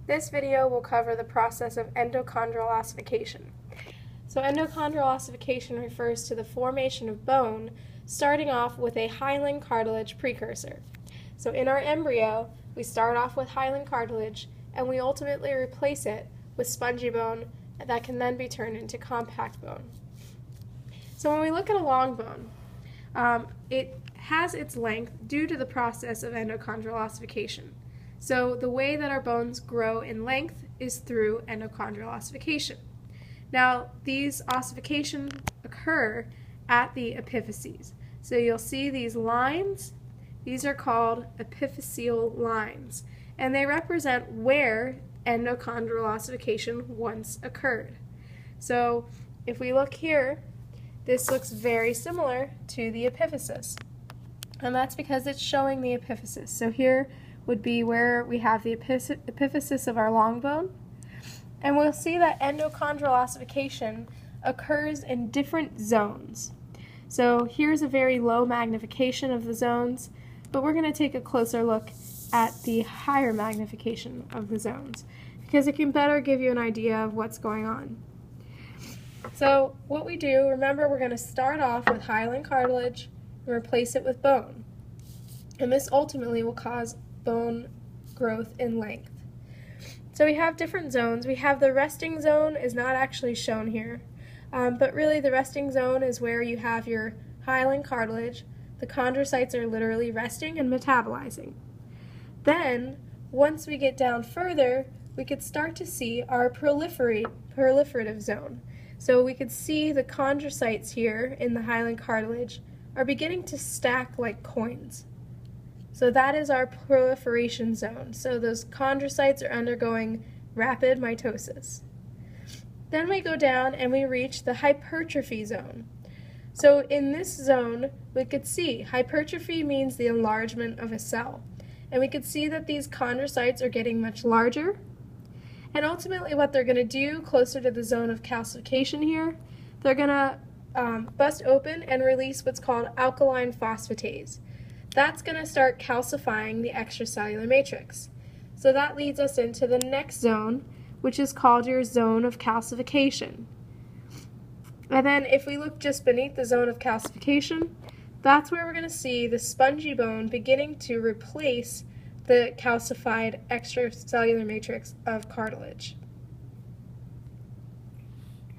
This video will cover the process of endochondral ossification. So endochondral ossification refers to the formation of bone starting off with a hyaline cartilage precursor. So in our embryo, we start off with hyaline cartilage and we ultimately replace it with spongy bone that can then be turned into compact bone. So when we look at a long bone, it has its length due to the process of endochondral ossification. So the way that our bones grow in length is through endochondral ossification. Now, these ossifications occur at the epiphyses. So you'll see these lines. These are called epiphyseal lines, and they represent where endochondral ossification once occurred. So if we look here, this looks very similar to the epiphysis, and that's because it's showing the epiphysis. So here would be where we have the epiphysis of our long bone, and we'll see that endochondral ossification occurs in different zones. So here's a very low magnification of the zones, but we're going to take a closer look at the higher magnification of the zones because it can better give you an idea of what's going on. So what we do, remember, we're going to start off with hyaline cartilage and replace it with bone. And this ultimately will cause bone growth in length. So we have different zones. We have the resting zone is not actually shown here, but really the resting zone is where you have your hyaline cartilage. The chondrocytes are literally resting and metabolizing. Then, once we get down further, we could start to see our proliferative zone. So we could see the chondrocytes here in the hyaline cartilage are beginning to stack like coins. So that is our proliferation zone. So those chondrocytes are undergoing rapid mitosis. Then we go down and we reach the hypertrophy zone. So in this zone, we could see hypertrophy means the enlargement of a cell. And we could see that these chondrocytes are getting much larger. And ultimately what they're going to do closer to the zone of calcification here, they're going to bust open and release what's called alkaline phosphatase. That's going to start calcifying the extracellular matrix. So that leads us into the next zone, which is called your zone of calcification. And then if we look just beneath the zone of calcification, that's where we're going to see the spongy bone beginning to replace the calcified extracellular matrix of cartilage.